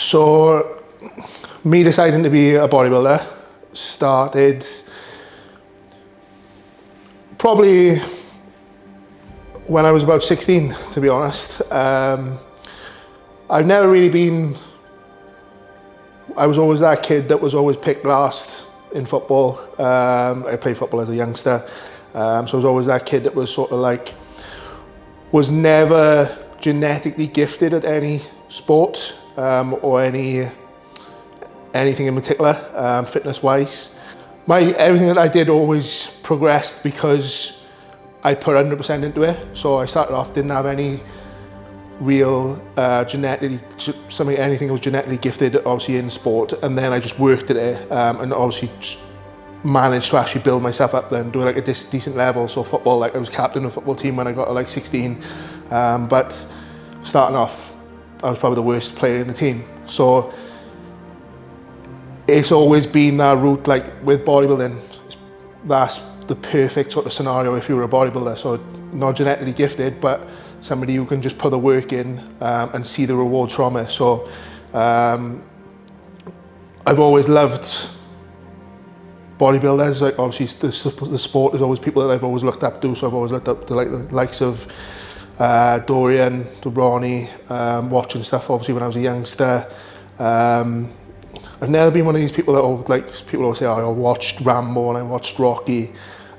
So, me deciding to be a bodybuilder started probably when I was about 16, to be honest. I've never really been, I was always that kid that was always picked last in football. I played football as a youngster, so I was always that kid that was sort of like, was never genetically gifted at any sport or anything in particular, fitness-wise. Everything that I did always progressed because I put 100% into it. So I started off, didn't have any real anything that was genetically gifted, obviously in sport, and then I just worked at it and obviously just managed to actually build myself up then, do like a decent level. So football, like I was captain of a football team when I got to like 16, but starting off, I was probably the worst player in the team. So it's always been that route, like with bodybuilding, that's the perfect sort of scenario if you were a bodybuilder. So not genetically gifted, but somebody who can just put the work in and see the rewards from it. So I've always loved bodybuilders. Like obviously the sport is always people that I've always looked up to. So I've always looked up to like the likes of Dorian, to Ronnie, watching stuff obviously when I was a youngster. I've never been one of these people that people always say, oh, I watched Rambo and I watched Rocky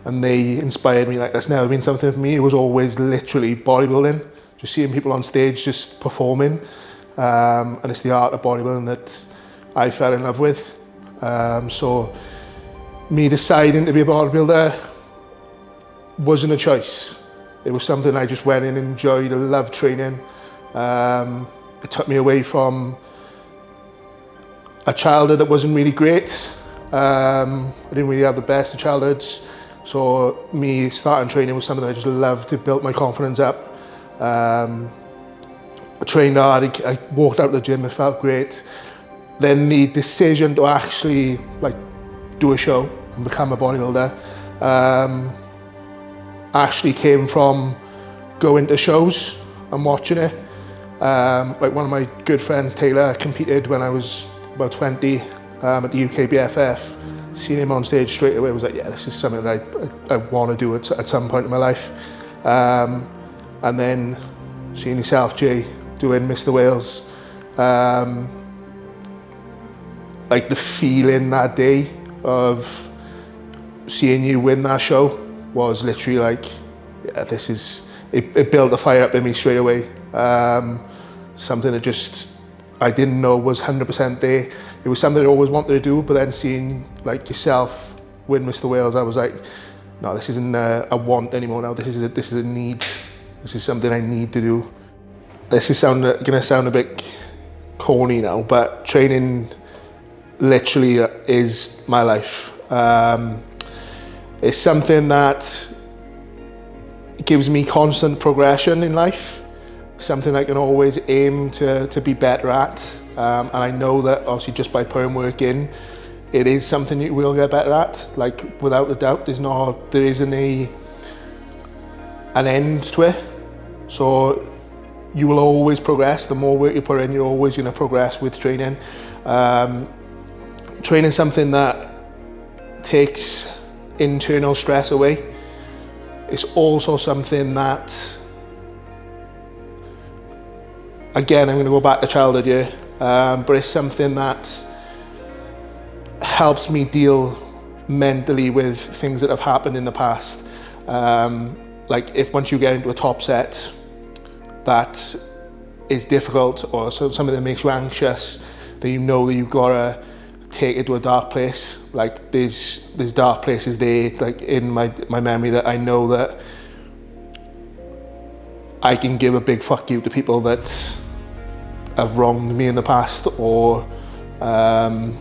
and they inspired me. Like that's never been something for me. It was always literally bodybuilding, just seeing people on stage just performing, and it's the art of bodybuilding that I fell in love with. So me deciding to be a bodybuilder wasn't a choice. It was something I just went in and enjoyed. I loved training. It took me away from a childhood that wasn't really great. I didn't really have the best of childhoods. So me starting training was something I just loved. It built my confidence up. I trained hard, I walked out of the gym, it felt great. Then the decision to actually like do a show and become a bodybuilder actually came from going to shows and watching it. Like one of my good friends, Taylor, competed when I was about 20 at the UK BFF. Seeing him on stage straight away was like, yeah, this is something that I want to do at some point in my life. And then seeing yourself, Jay, doing Mr. Wales, like the feeling that day of seeing you win that show was literally like, yeah, this is, it built a fire up in me straight away. Something that just, I didn't know was 100% there. It was something I always wanted to do, but then seeing like yourself win Mr. Wales, I was like, no, this isn't a want anymore now. This is a need. This is something I need to do. This is gonna sound a bit corny now, but training literally is my life. It's something that gives me constant progression in life. Something I can always aim to be better at. And I know that obviously just by putting work in, it is something you will get better at. Like without a doubt, there isn't an end to it. So you will always progress. The more work you put in, you're always going to progress with training. Training is something that takes internal stress away. It's also something that, again, I'm going to go back to childhood here, but it's something that helps me deal mentally with things that have happened in the past. Like if once you get into a top set that is difficult or something that makes you anxious, then you know that you've got to take it to a dark place. Like there's dark places there, like in my memory, that I know that I can give a big fuck you to people that have wronged me in the past, or I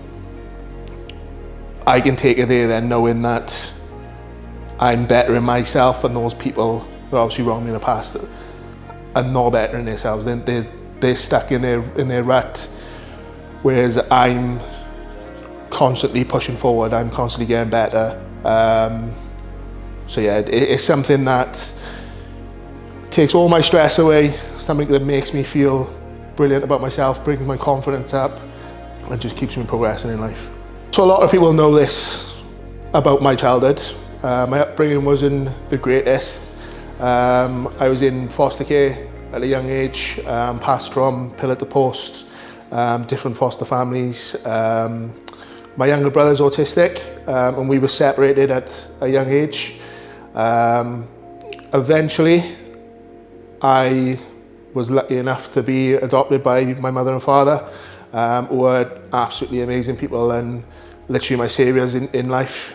can take it there then knowing that I'm better in myself, and those people that obviously wronged me in the past are not better in themselves. They're stuck in their rut, whereas I'm constantly pushing forward. I'm constantly getting better. So yeah, it's something that takes all my stress away. Something that makes me feel brilliant about myself, brings my confidence up, and just keeps me progressing in life. So a lot of people know this about my childhood. My upbringing wasn't the greatest. I was in foster care at a young age, passed from pillar to post, different foster families. My younger brother's autistic, and we were separated at a young age. Eventually, I was lucky enough to be adopted by my mother and father, who are absolutely amazing people and literally my saviours in life.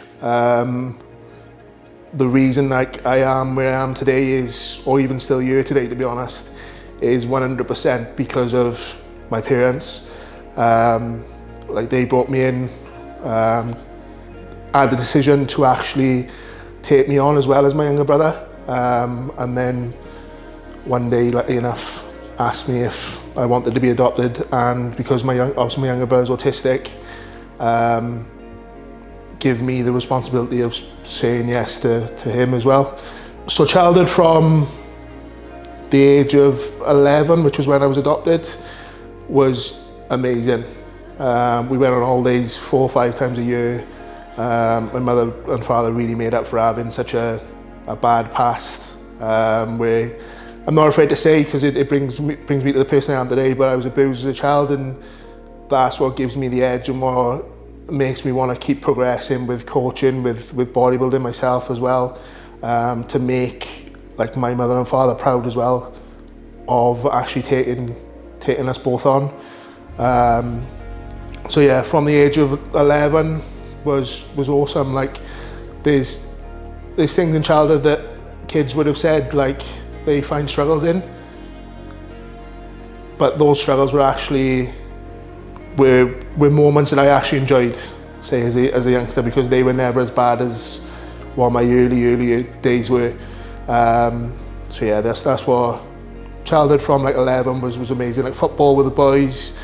The reason like I am where I am today is, or even still here today to be honest, is 100% because of my parents. Like they brought me in, had the decision to actually take me on as well as my younger brother, and then one day, lucky enough, asked me if I wanted to be adopted, and because obviously my younger brother's autistic, give me the responsibility of saying yes to him as well. So childhood from the age of 11, which was when I was adopted, was amazing. We went on holidays 4 or 5 times a year. My mother and father really made up for having such a bad past, where I'm not afraid to say, because it brings me to the person I am today, but I was abused as a child, and that's what gives me the edge and what makes me want to keep progressing with coaching, with bodybuilding myself as well, to make like my mother and father proud as well of actually taking us both on. So yeah, from the age of 11 was awesome. Like there's things in childhood that kids would have said like they find struggles in, but those struggles were actually were moments that I actually enjoyed, say as a youngster, because they were never as bad as what my early days were. So yeah, that's what childhood from like 11 was amazing. Like football with the boys,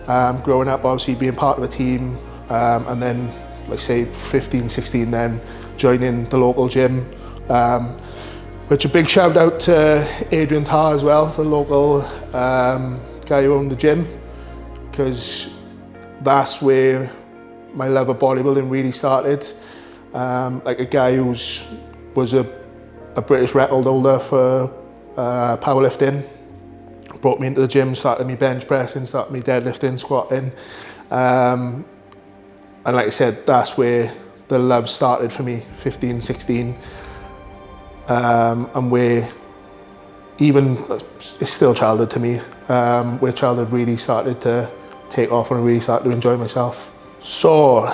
growing up obviously being part of a team, and then like say 15, 16 then joining the local gym, which a big shout out to Adrian Tarr as well, the local guy who owned the gym, because that's where my love of bodybuilding really started. Like a guy who was a British record holder for powerlifting, brought me into the gym, started me bench pressing, started me deadlifting, squatting, and like I said, that's where the love started for me, 15, 16, and where even, it's still childhood to me, where childhood really started to take off and I really started to enjoy myself. So,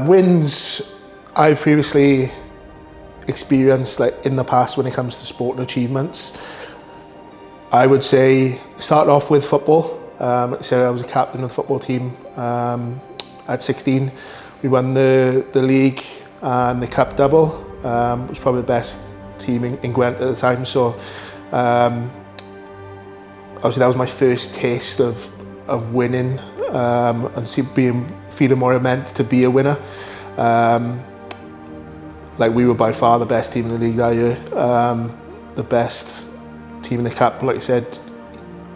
wins I've previously experienced like in the past when it comes to sport and achievements, I would say start off with football. Like I said, I was a captain of the football team at 16. We won the league and the cup double, which was probably the best team in Gwent at the time. So obviously that was my first taste of winning, and feeling what it meant to be a winner. Like we were by far the best team in the league that year, the best team in the cup, like I said.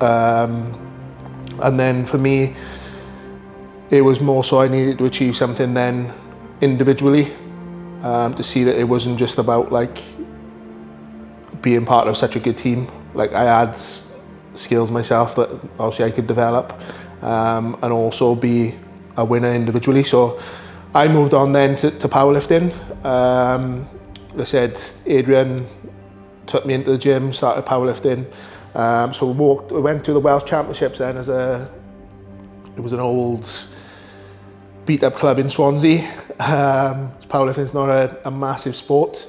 And then for me, it was more so I needed to achieve something then individually, to see that it wasn't just about like being part of such a good team. Like I had skills myself that obviously I could develop, and also be a winner individually. So I moved on then to powerlifting. Like I said, Adrian took me into the gym, started powerlifting. So we went to the Welsh Championships then it was an old beat up club in Swansea. Powerlifting's not a massive sport.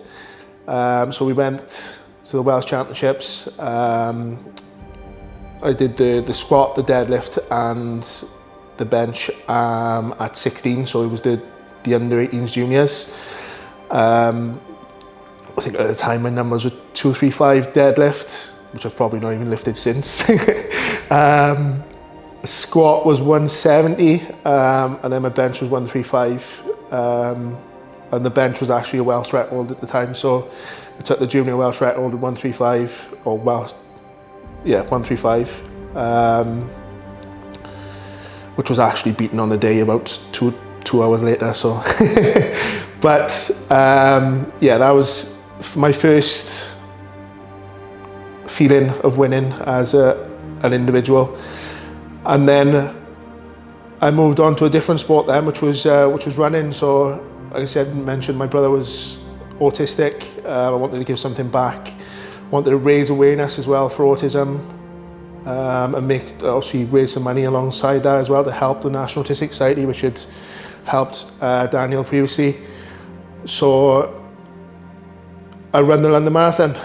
So we went to the Welsh Championships. I did the squat, the deadlift and the bench at 16, so it was the under 18s juniors. I think at the time my numbers were 235 deadlift, which I've probably not even lifted since. Squat was 170, and then my bench was 135. And the bench was actually a Welsh record at the time, so I took the junior Welsh record at 135, or Welsh, yeah, 135. which was actually beaten on the day about two hours later. So, but yeah, that was my first feeling of winning as an individual. And then I moved on to a different sport then, which was running. So, like I said, mentioned my brother was autistic. I wanted to give something back. Wanted to raise awareness as well for autism, and obviously raise some money alongside that as well to help the National Autistic Society, which had helped Daniel previously. So I ran the London Marathon.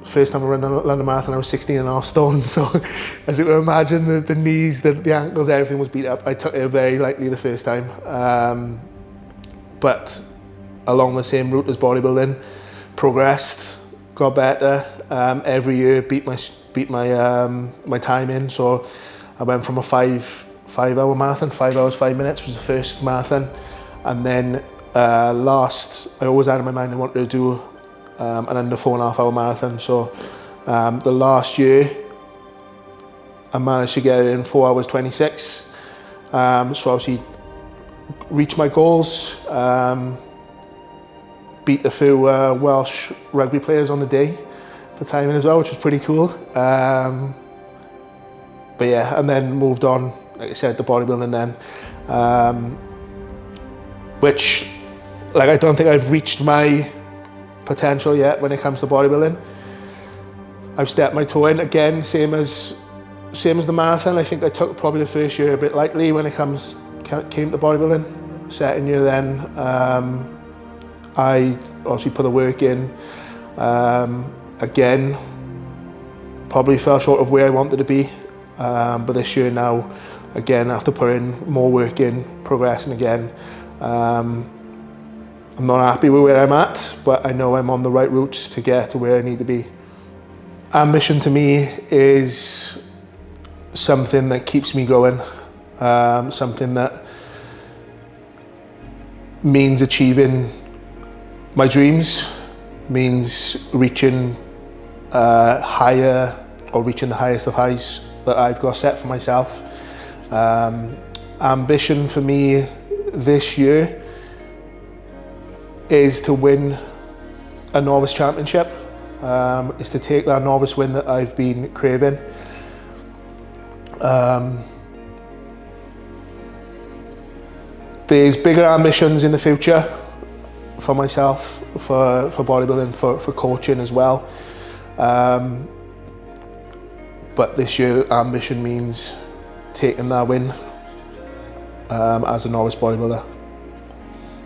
First time I ran the London Marathon, I was 16.5 stone. So as you can imagine, the knees, the ankles, everything was beat up. I took it very lightly the first time. But along the same route as bodybuilding, progressed, got better. Every year beat my time in. So I went from a 5-hour marathon, 5 hours 5 minutes was the first marathon, and then I always had in my mind I wanted to do an under 4.5 hour marathon. So the last year I managed to get it in 4 hours 26. So obviously reached my goals, beat a few Welsh rugby players on the day for timing as well, which was pretty cool. But yeah, and then moved on, like I said, to bodybuilding then, which, like, I don't think I've reached my potential yet when it comes to bodybuilding. I've stepped my toe in again, same as the marathon. I think I took probably the first year a bit lightly when it came to bodybuilding. Second year then, I obviously put the work in. Again, probably fell short of where I wanted to be. But this year now, again, after putting more work in, progressing again, I'm not happy with where I'm at, but I know I'm on the right route to get to where I need to be. Ambition to me is something that keeps me going, something that means achieving my dreams, means reaching higher, or reaching the highest of highs that I've got set for myself. Ambition for me this year is to win a novice championship, is to take that novice win that I've been craving. There's bigger ambitions in the future for myself, for bodybuilding, for coaching as well. But this year, ambition means taking that win as a novice bodybuilder.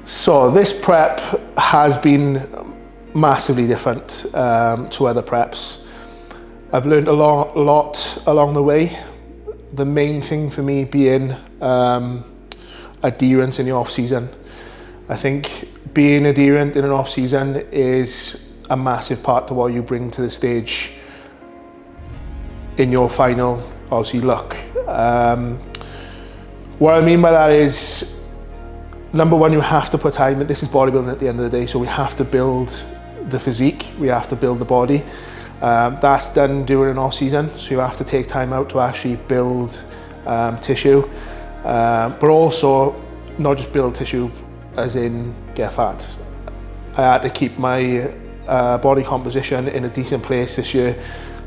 So this prep has been massively different to other preps. I've learned a lot along the way. The main thing for me being adherence in the off season. I think being adherent in an off season is a massive part to what you bring to the stage in your final, obviously, look. What I mean by that is, number one, you have to put time in. This is bodybuilding at the end of the day, so we have to build the physique, we have to build the body. That's done during an off season, so you have to take time out to actually build tissue, but also not just build tissue as in get fat. I had to keep my body composition in a decent place this year,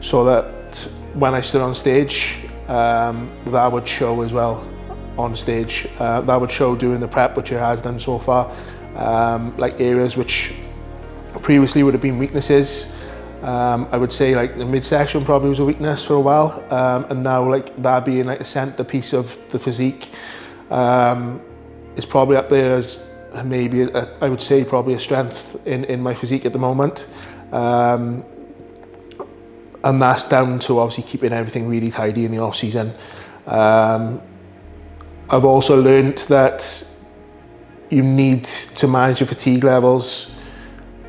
so that when I stood on stage, that would show as well on stage. That would show during the prep, which it has done so far, like areas which previously would have been weaknesses. I would say like the midsection probably was a weakness for a while, and now like that being like the centerpiece of the physique is probably up there as maybe I would say probably a strength in my physique at the moment, and that's down to obviously keeping everything really tidy in the off season. I've also learned that you need to manage your fatigue levels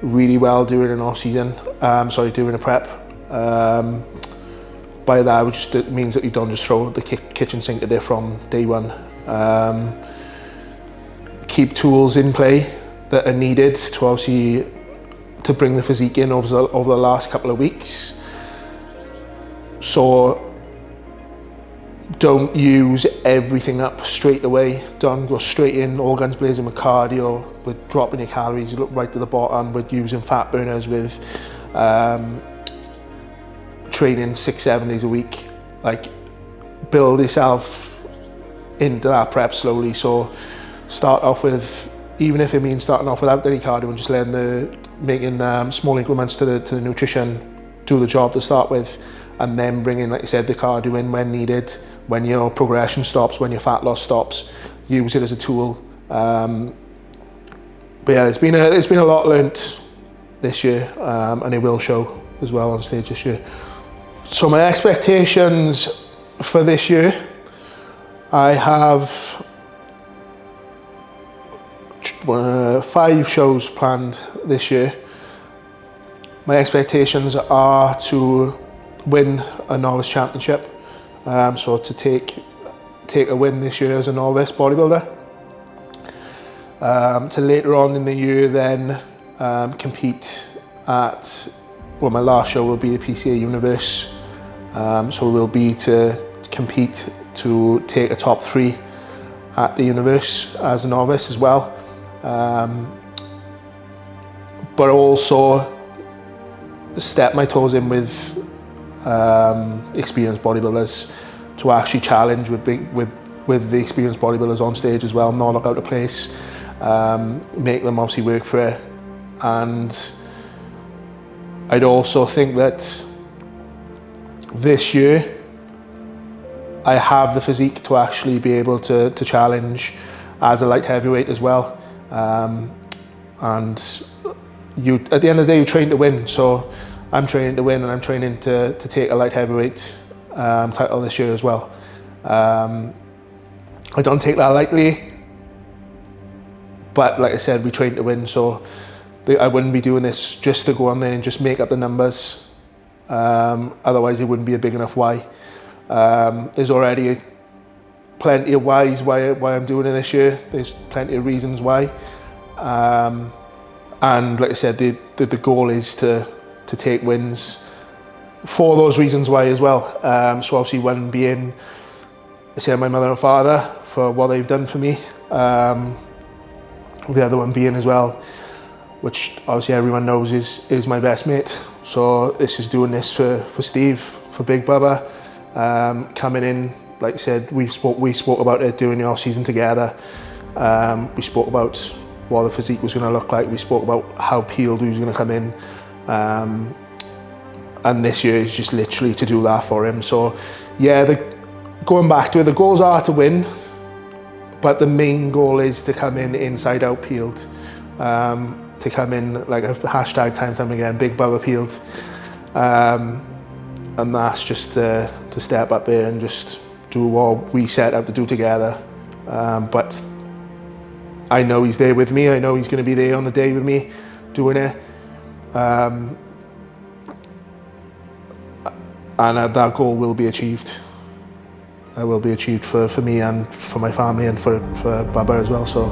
really well during an off season. During a prep. By that, which just means that you don't just throw the kitchen sink at it from day one. Keep tools in play that are needed to obviously to bring the physique in over the last couple of weeks. So don't use everything up straight away. Don't go straight in, all guns blazing with cardio, with dropping your calories, look right to the bottom, with using fat burners, with training 6-7 days a week. Like, build yourself into that prep slowly. So start off with, even if it means starting off without any cardio and just making small increments to the nutrition, do the job to start with, and then bring in, like I said, the cardio in when needed, when your progression stops, when your fat loss stops. Use it as a tool. But yeah, it's been a lot learnt this year, and it will show as well on stage this year. So my expectations for this year, I have 5 shows planned this year. My expectations are to win a novice championship, so to take a win this year as a novice bodybuilder. To later on in the year then compete at, well, my last show will be the PCA Universe, so it will be to compete to take a top 3 at the Universe as a novice as well, but also step my toes in with experienced bodybuilders, to actually challenge with the experienced bodybuilders on stage as well, not look out of place, make them obviously work for it. And I'd also think that this year I have the physique to actually be able to challenge as a light heavyweight as well. And you, at the end of the day, you train to win. So I'm training to win, and I'm training to take a light heavyweight title this year as well. I don't take that lightly, but like I said, we train to win. So I wouldn't be doing this just to go on there and just make up the numbers. Otherwise, it wouldn't be a big enough why. There's already plenty of whys why I'm doing it this year. There's plenty of reasons why. And like I said, the goal is to take wins for those reasons why as well. So obviously one being, I say, my mother and father for what they've done for me. The other one being as well, which obviously everyone knows is my best mate. So this is doing this for Steve, for Big Bubba. Coming in, like I said, we spoke about it doing the off season together. We spoke about what the physique was going to look like. We spoke about how peeled he was going to come in. And this year is just literally to do that for him. So yeah, going back to it, the goals are to win, but the main goal is to come in inside out peeled. To come in, like a hashtag time again, Big Bubba peeled. And that's just to step up there and just do what we set out to do together. But I know he's there with me. I know he's going to be there on the day with me doing it. And that goal will be achieved. It will be achieved for me and for my family and for Bubba as well. So